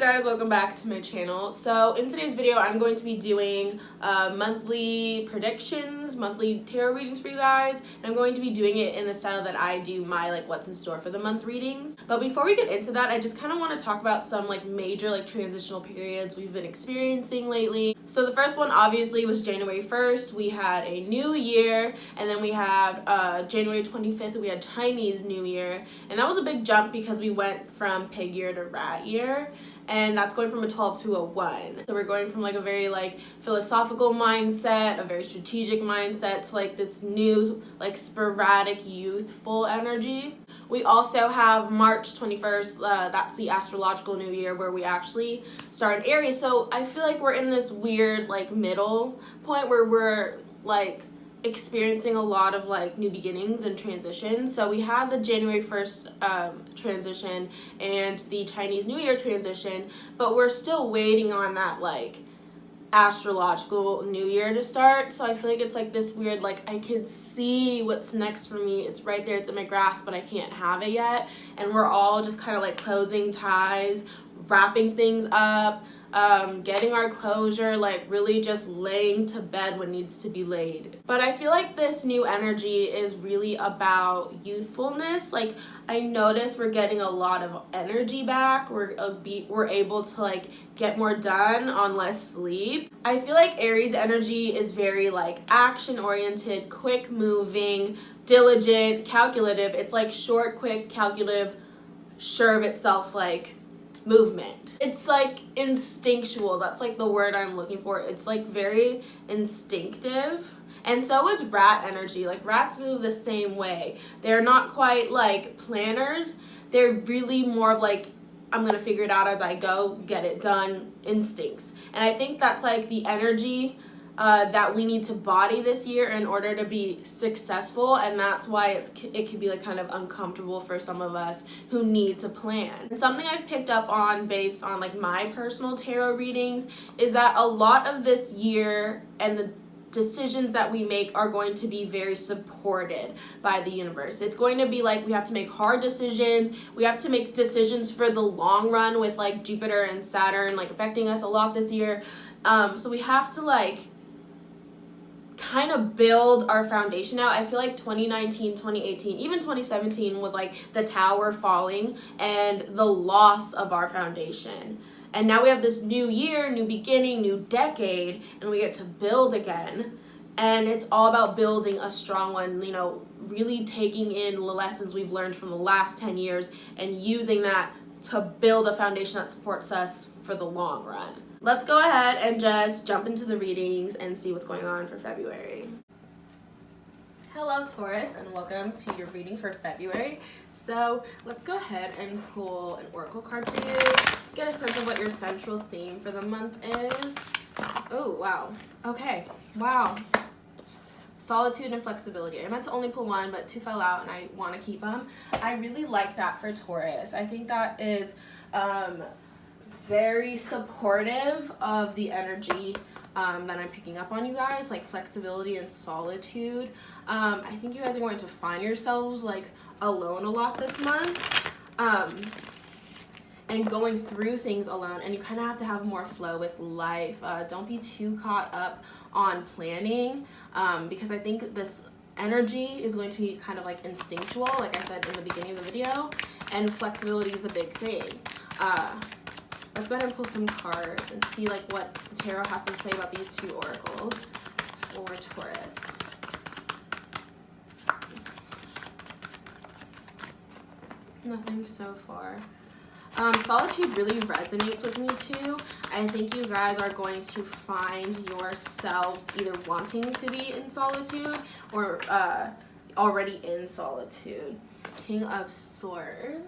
guys, welcome back to my channel. So in today's video I'm going to be doing monthly predictions, monthly tarot readings for you guys, and I'm going to be doing it in the style that I do my what's in store for the month readings. But before we get into that, I just kind of want to talk about some major transitional periods we've been experiencing lately. So the first one obviously was January 1st. We had a new year, and then we had January 25th we had Chinese New Year, and that was a big jump because we went from pig year to rat year, and that's going from a 12 to a 1. So we're going from a very philosophical mindset, a very strategic mindset, to this new sporadic youthful energy. We also have March 21st, that's the astrological new year, where we actually start in Aries. So I feel like we're in this weird middle point where we're experiencing a lot of new beginnings and transitions. So we had the January 1st transition and the Chinese New Year transition, but we're still waiting on that astrological new year to start. So I feel like it's this weird I can see what's next for me, it's right there, it's in my grasp, but I can't have it yet. And we're all just kind of closing ties, wrapping things up, getting our closure, really just laying to bed what needs to be laid. But I feel like this new energy is really about youthfulness. I notice we're getting a lot of energy back. We're able to get more done on less sleep. I feel like Aries energy is very action oriented, quick moving, diligent, calculative. It's short, quick, calculative, sure of itself movement. It's instinctual. That's the word I'm looking for. It's very instinctive. And so is rat energy. Rats move the same way. They're not quite planners. They're really more of I'm gonna figure it out as I go, get it done, instincts. And I think that's the energy that we need to body this year in order to be successful, and that's why it can be kind of uncomfortable for some of us who need to plan. And something I've picked up on based on my personal tarot readings is that a lot of this year and the decisions that we make are going to be very supported by the universe. It's going to be we have to make hard decisions. We have to make decisions for the long run with Jupiter and Saturn affecting us a lot this year. So we have to kind of build our foundation out. I feel 2019, 2018, even 2017 was the tower falling and the loss of our foundation. And now we have this new year, new beginning, new decade, and we get to build again. And it's all about building a strong one, really taking in the lessons we've learned from the last 10 years and using that to build a foundation that supports us for the long run. Let's go ahead and just jump into the readings and see what's going on for February. Hello Taurus, and welcome to your reading for February. So let's go ahead and pull an oracle card for you. Get a sense of what your central theme for the month is. Oh, wow. Okay, wow. Solitude and flexibility. I meant to only pull one, but two fell out and I want to keep them. I really like that for Taurus. I think that is very supportive of the energy that I'm picking up on you guys, flexibility and solitude. I think you guys are going to find yourselves alone a lot this month, and going through things alone, and you kind of have to have more flow with life. Don't be too caught up on planning, because I think this energy is going to be kind of instinctual, like I said in the beginning of the video, and flexibility is a big thing. Let's go ahead and pull some cards and see what the tarot has to say about these two oracles for Taurus. Nothing so far. Solitude really resonates with me too. I think you guys are going to find yourselves either wanting to be in solitude or already in solitude. King of Swords.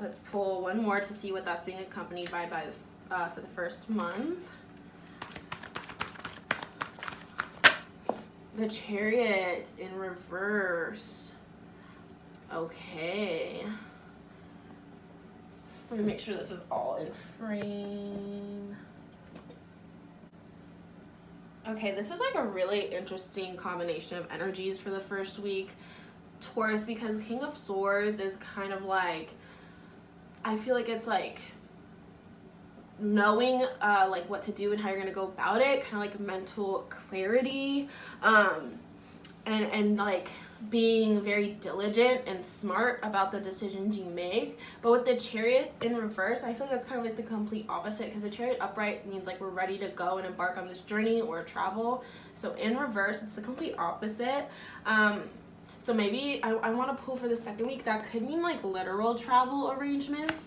Let's pull one more to see what that's being accompanied by for the first month. The Chariot in reverse. Okay. Let me make sure this is all in frame. Okay, this is a really interesting combination of energies for the first week, Taurus, because King of Swords is kind of I feel like it's knowing like what to do and how you're gonna go about it, kind of like mental clarity, and like being very diligent and smart about the decisions you make. But with the Chariot in reverse, I feel like that's kind of like the complete opposite, because the Chariot upright means like we're ready to go and embark on this journey or travel. So in reverse, it's the complete opposite. So maybe I want to pull for the second week. That could mean like literal travel arrangements.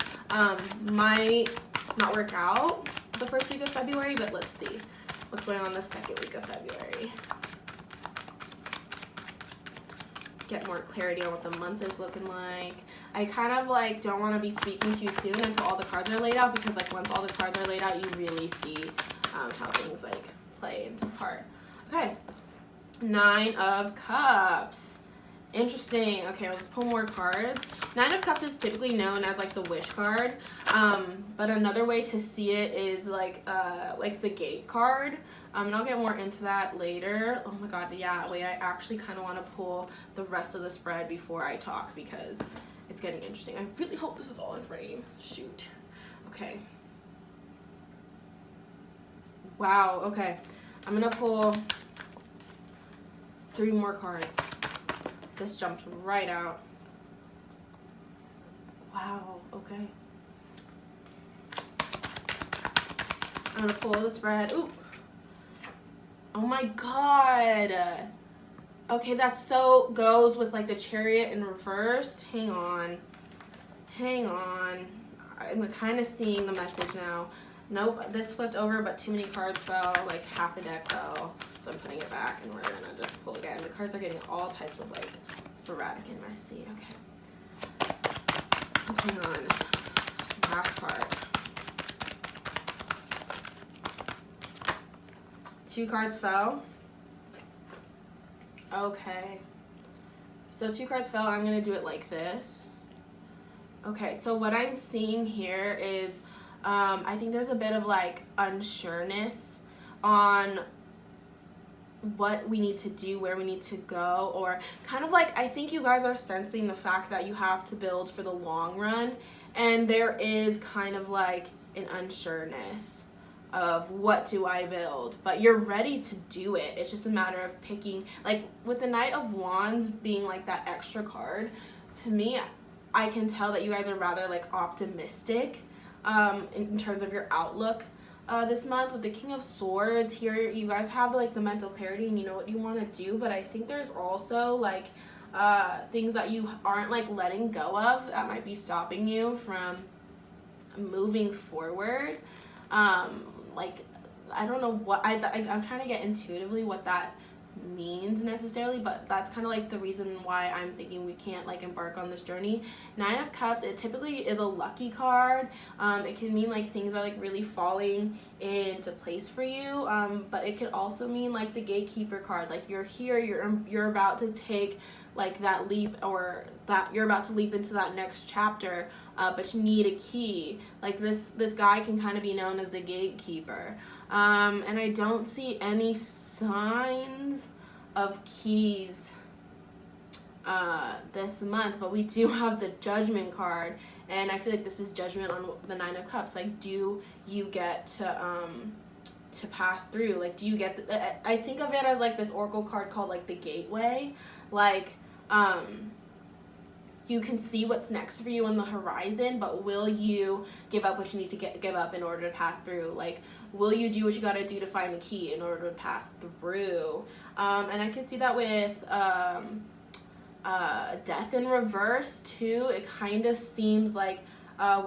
Might not work out the first week of February, but let's see what's going on the second week of February. Get more clarity on what the month is looking like. I kind of like don't want to be speaking too soon until all the cards are laid out, because like once all the cards are laid out, you really see how things like play into part. Okay, 9 of Cups. Interesting. Okay, let's pull more cards. 9 of Cups is typically known as like the wish card, but another way to see it is like the Gate card. And I'll get more into that later. Oh my god, yeah, wait, I actually kind of want to pull the rest of the spread before I talk, because it's getting interesting. I really hope this is all in frame. Shoot. Okay. Wow, okay. I'm gonna pull 3 more cards. This jumped right out. Wow, okay. I'm gonna pull the spread. Ooh. Oh my god. Okay, that so goes with like the Chariot in reverse. Hang on. Hang on. I'm kind of seeing the message now. Nope, this flipped over, but too many cards fell. Like half the deck fell. So I'm putting it back and we're gonna just pull again. The cards are getting all types of like sporadic and messy. Okay. Hang on. Last card. 2 cards fell. Okay. So 2 cards fell. I'm going to do it like this. Okay, so what I'm seeing here is I think there's a bit of like unsureness on what we need to do, where we need to go, or kind of like I think you guys are sensing the fact that you have to build for the long run, and there is kind of like an unsureness of what do I build, but you're ready to do it. It's just a matter of picking, like with the Knight of Wands being like that extra card, to me I can tell that you guys are rather like optimistic in terms of your outlook this month. With the King of Swords here, you guys have like the mental clarity and you know what you want to do, but I think there's also like things that you aren't like letting go of that might be stopping you from moving forward. Like I don't know what I'm trying to get intuitively what that means necessarily, but that's kind of like the reason why I'm thinking we can't like embark on this journey. 9 of Cups, it typically is a lucky card. It can mean like things are like really falling into place for you, but it could also mean like the Gatekeeper card, like you're here, you're about to take like that leap, or that you're about to leap into that next chapter, but you need a key. Like this guy can kind of be known as the Gatekeeper, and I don't see any signs of keys this month, but we do have the Judgment card, and I feel like this is judgment on the 9 of Cups. Like, do you get to pass through? Like, do you get I think of it as like this oracle card called like the Gateway. Like you can see what's next for you on the horizon, but will you give up what you need to give up in order to pass through? Like, will you do what you got to do to find the key in order to pass through? And I can see that with Death in reverse too. It kind of seems like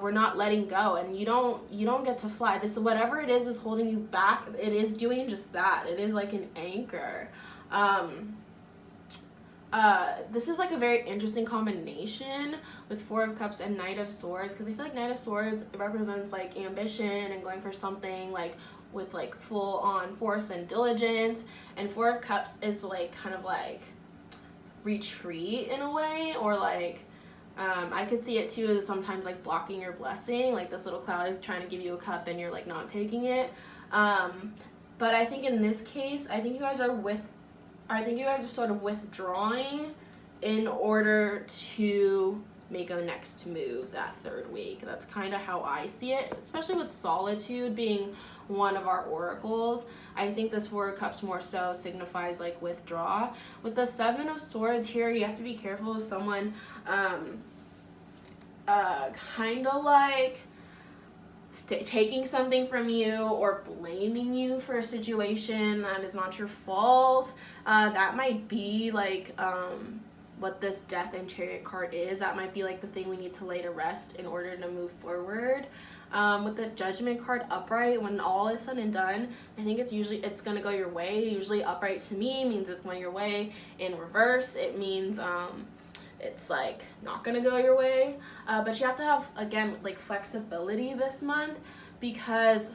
we're not letting go, and you don't get to fly. This, whatever it is holding you back, it is doing just that. It is like an anchor. This is like a very interesting combination with 4 of Cups and Knight of Swords, because I feel like Knight of Swords represents like ambition and going for something like with like full on force and diligence, and 4 of Cups is like kind of like retreat in a way, or like I could see it too as sometimes like blocking your blessing, like this little cloud is trying to give you a cup and you're like not taking it. But I think in this case, I think you guys are sort of withdrawing in order to make a next move that third week. That's kind of how I see it, especially with solitude being one of our oracles. I think this Four of Cups more so signifies like withdraw. With the Seven of Swords here, you have to be careful of someone kind of like taking something from you or blaming you for a situation that is not your fault. That might be like what this Death and Chariot card is. That might be like the thing we need to lay to rest in order to move forward. With the Judgment card upright, when all is said and done, I think it's gonna go your way. Usually upright to me means it's going your way. In reverse, it means it's like not gonna go your way. But you have to have, again, like flexibility this month, because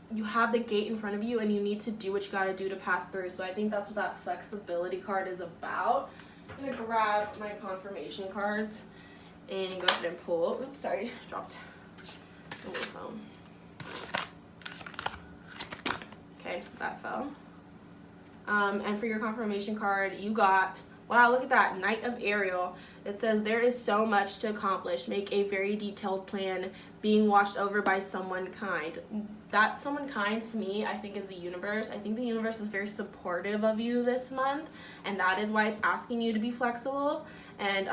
you have the gate in front of you and you need to do what you gotta do to pass through. So I think that's what that flexibility card is about. I'm gonna grab my confirmation cards and go ahead and pull. Oops, sorry, dropped my phone. Okay, that fell. And for your confirmation card, you got, wow, look at that, Knight of Ariel. It says, there is so much to accomplish. Make a very detailed plan, being watched over by someone kind. That someone kind to me, I think, is the universe. I think the universe is very supportive of you this month, and that is why it's asking you to be flexible and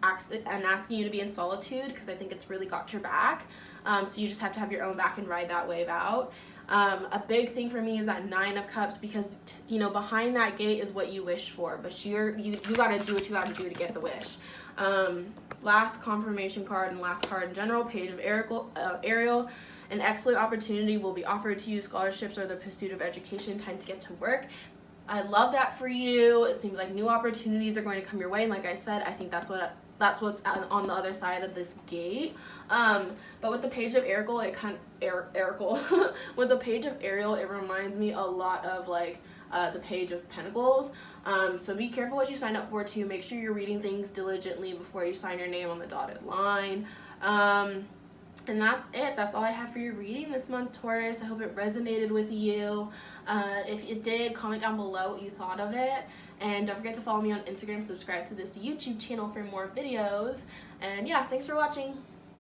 asking you to be in solitude, because I think it's really got your back. So you just have to have your own back and ride that wave out. A big thing for me is that Nine of Cups, because behind that gate is what you wish for, but you got to do what you got to do to get the wish. Last confirmation card and last card in general, Page of Ariel. An excellent opportunity will be offered to you. Scholarships or the pursuit of education. Time to get to work. I love that for you. It seems like new opportunities are going to come your way, and like I said, I think that's what's on the other side of this gate. But with the Page of Ariel, with the Page of Ariel, it reminds me a lot of like the Page of Pentacles. So be careful what you sign up for too. Make sure you're reading things diligently before you sign your name on the dotted line. And that's it. That's all I have for your reading this month, Taurus. I hope it resonated with you. If it did, comment down below what you thought of it. And don't forget to follow me on Instagram, subscribe to this YouTube channel for more videos. And yeah, thanks for watching.